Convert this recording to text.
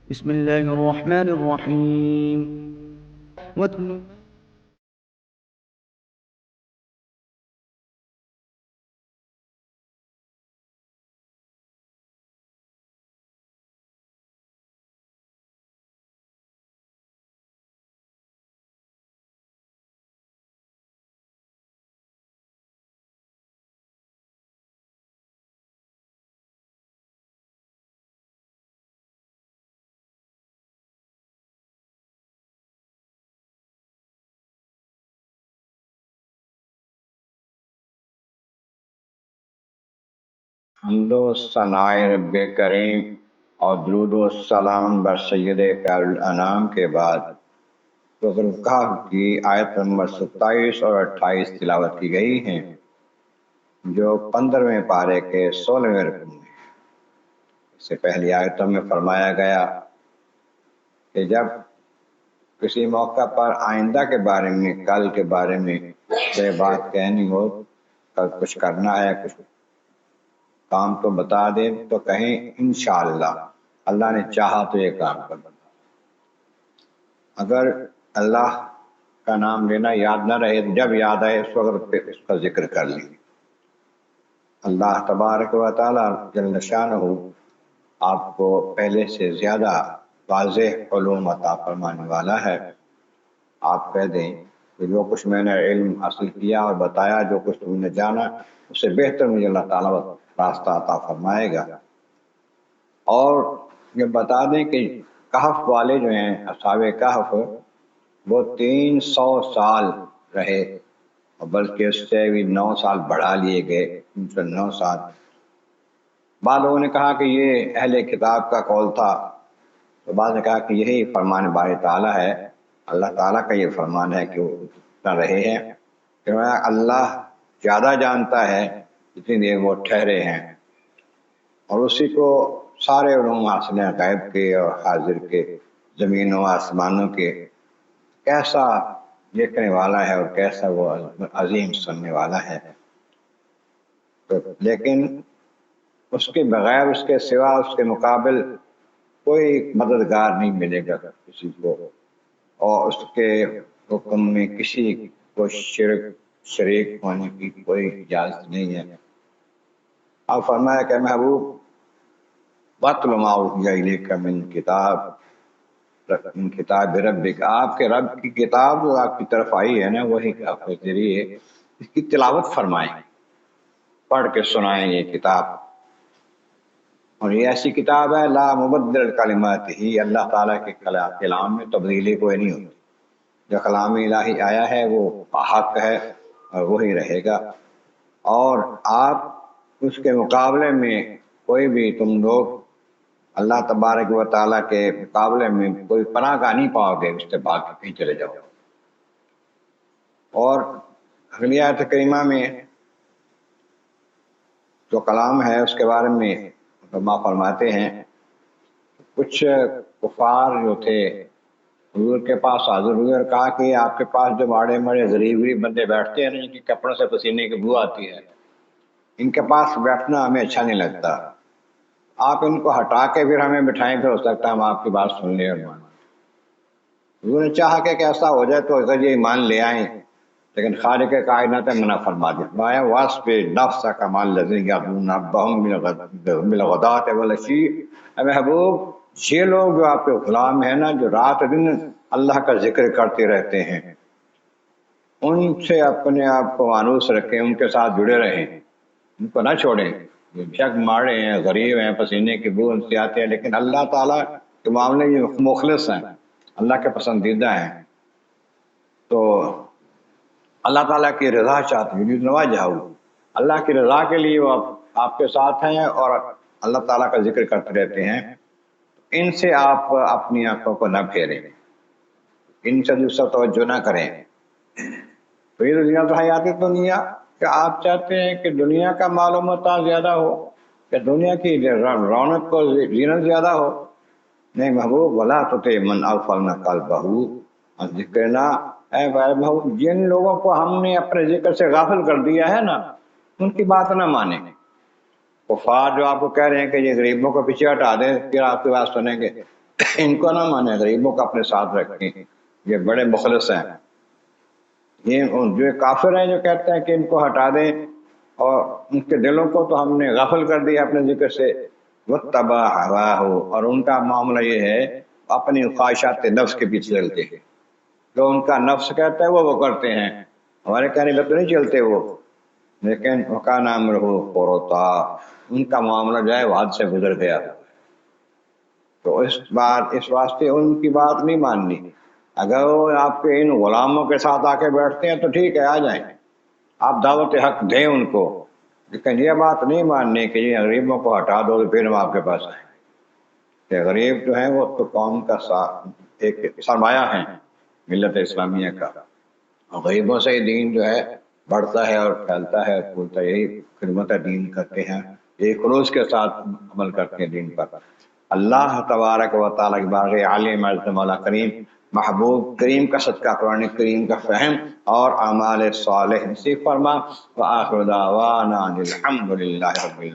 بسم الله الرحمن الرحيم. واتل حمد و ثنائے رب کریم اور درود و سلام بر سید خیر الانام کے بعد سورۃ الکہف کی آیت نمبر 27 اور 28 تلاوت کی گئی ہیں، جو 15ویں پارے کے 16ویں رکوع میں ہے۔ اس سے پہلی آیتوں میں فرمایا گیا کہ جب کسی موقع پر آئندہ کے بارے میں، کل کے بارے میں کوئی بات کہنی ہو، کل کچھ کرنا ہے، کچھ کام تو بتا دیں تو کہیں انشاءاللہ، اللہ نے چاہا تو یہ کام کر دیں۔ اگر اللہ کا نام لینا یاد نہ رہے، جب یاد آئے اس وقت پہ اس کا ذکر کر لیں۔ اللہ تبارک و تعالی جل شانہ آپ کو پہلے سے زیادہ واضح علوم عطا فرمانے والا ہے۔ آپ کہہ دیں کہ جو کچھ میں نے علم حاصل کیا اور بتایا، جو کچھ تم نے جانا، اس سے بہتر مجھے اللہ تعالیٰ راستہ عطا فرمائے گا۔ اور یہ بتا دیں کہ کہف والے جو ہیں، اصحاب کہف، وہ 300 سال رہے، اور بلکہ اس سے بھی 9 سال بڑھا لیے گئے، 309 سال۔ بعض لوگوں نے کہا کہ یہ اہل کتاب کا قول تھا، تو بعض نے کہا کہ یہی فرمان باری تعالیٰ ہے، اللہ تعالیٰ کا یہ فرمان ہے کہ وہ اتنا رہے ہیں کہ اللہ زیادہ جانتا ہے جتنی دیر وہ ٹھہرے ہیں، اور اسی کو سارے علوم حاصل ہیں، غیب کے اور حاضر کے، زمین و آسمانوں کے، کیسا دیکھنے والا ہے اور کیسا وہ عظیم سننے والا ہے۔ لیکن اس کے بغیر، اس کے سوا، اس کے مقابل کوئی مددگار نہیں ملے گا کسی کو، اور اس کے حکم میں کسی کو شریک ہونے کی کوئی اجازت نہیں ہے۔ اب فرمایا کہ محبوب وَاتْلُ مَا أُوحِیَ إِلَیْکَ مِن کتاب ربک، آپ کے رب کی کتاب جو آپ کی طرف آئی ہے نا، وہی آپ کے ذریعے اس کی تلاوت فرمائیں، پڑھ کے سنائیں یہ کتاب۔ اور یہ ایسی کتاب ہے لا مبدل کلماتہ، اللہ تعالیٰ کے کلام میں تبدیلی کوئی نہیں ہوتی۔ جو کلام الہی آیا ہے وہ حق ہے اور وہی رہے گا، اور آپ اس کے مقابلے میں کوئی بھی، تم لوگ اللہ تبارک و تعالیٰ کے مقابلے میں کوئی پناہ گاہ نہیں پاؤ گے، اس سے بھاگ کے کہیں چلے جاؤ۔ اور اگلی آیت کریمہ میں جو کلام ہے اس کے بارے میں علماء فرماتے ہیں، کچھ کفار جو تھے حضور کے پاس حاضر ہوئے اور کہا کہ آپ کے پاس جو ماڑے ماڑے غریب غریب بندے بیٹھتے ہیں نا، جن کے کپڑوں سے پسینے کی بو آتی ہے، ان کے پاس بیٹھنا ہمیں اچھا نہیں لگتا، آپ ان کو ہٹا کے پھر ہمیں بٹھائیں، پھر ہو سکتا ہے ہم آپ کی بات سن لیں اور مانیں۔ حضور نے چاہا کہ ایسا ہو جائے تو اگر یہ ایمان لے آئیں، لیکن خالق کائنات نے منع فرما دیا۔ مایا واسف نفس کمال لذین یعبدون ربهم بالغداۃ والعشی، اے محبوب یہ لوگ جو آپ کے غلام ہیں نا، جو رات دن اللہ کا ذکر کرتے رہتے ہیں، ان سے اپنے آپ کو مانوس رکھیں، ان کے ساتھ جڑے رہیں، ان کو نہ چھوڑیں۔ یہ شک ماڑے ہیں، غریب ہیں، پسینے کی بو ان سے آتے ہیں، لیکن اللہ تعالیٰ کے معاملے میں مخلص ہیں، اللہ کے پسندیدہ ہیں۔ تو اللہ تعالیٰ کی رضا چاہتے ہیں، نواجہ اللہ کی رضا کے لیے وہ آپ کے ساتھ ہیں اور اللہ تعالیٰ کا ذکر کرتے رہتے ہیں۔ ان سے آپ اپنی آنکھوں کو نہ پھیریں، ان سے دوسرا توجہ نہ کریں۔ تو یہ زینت حیات دنیا، کہ آپ چاہتے ہیں کہ دنیا کا مال و متاع زیادہ ہو، کہ دنیا کی رونق کو زینت زیادہ ہو؟ نہیں محبوب، ولا تطع من اغفلنا قلبہ عن ذکرنا، اے محبوب جن لوگوں کو ہم نے اپنے ذکر سے غافل کر دیا ہے نا، ان کی بات نہ مانیں۔ کفار جو آپ کو کہہ رہے ہیں کہ یہ غریبوں کو پیچھے ہٹا دیں پھر آپ کی بات سنیں گے، ان کو نہ مانے، غریبوں کو اپنے ساتھ رکھیں، یہ بڑے مخلص ہیں۔ یہ جو کافر ہیں جو کہتے ہیں کہ ان کو ہٹا دیں، اور ان کے دلوں کو تو ہم نے غافل کر دیا اپنے ذکر سے، وَاتَّبَعَ هَوَاهُ، اور ان کا معاملہ یہ ہے اپنی خواہشات نفس کے پیچھے چلتے ہیں، جو ان کا نفس کہتا ہے وہ کرتے ہیں، ہمارے کہنے پہ تو نہیں چلتے وہ، لیکن وَكَانَ أَمْرُهُ فُرُطًا، ان کا معاملہ جو ہے وہ حد سے گزر گیا۔ تو اس واسطے ان کی بات نہیں ماننی۔ اگر وہ آپ کے ان غلاموں کے ساتھ آ کے بیٹھتے ہیں تو ٹھیک ہے، آ جائیں، آپ دعوت حق دیں ان کو، لیکن یہ بات نہیں ماننی کہ یہ غریبوں کو ہٹا دو تو پھر ہم آپ کے پاس آئیں۔ کہ غریب جو ہیں وہ تو قوم کا ایک سرمایہ ہیں ملت اسلامیہ کا، غریبوں سے ہی دین جو ہے بڑھتا ہے اور پھیلتا ہے، پھولتا ہے، یہی خدمت دین کرتے ہیں، یہی خلوص کے ساتھ عمل کرتے ہیں دین پر۔ اللہ تبارک و تعالیٰ کی بارگاہ عالم عزت مولا کریم، محبوب کریم کا صدقہ قرآن کریم کا فہم اور اعمال صالح نصیب فرما۔ وآخر دعوانا الحمد للہ رب العالمین۔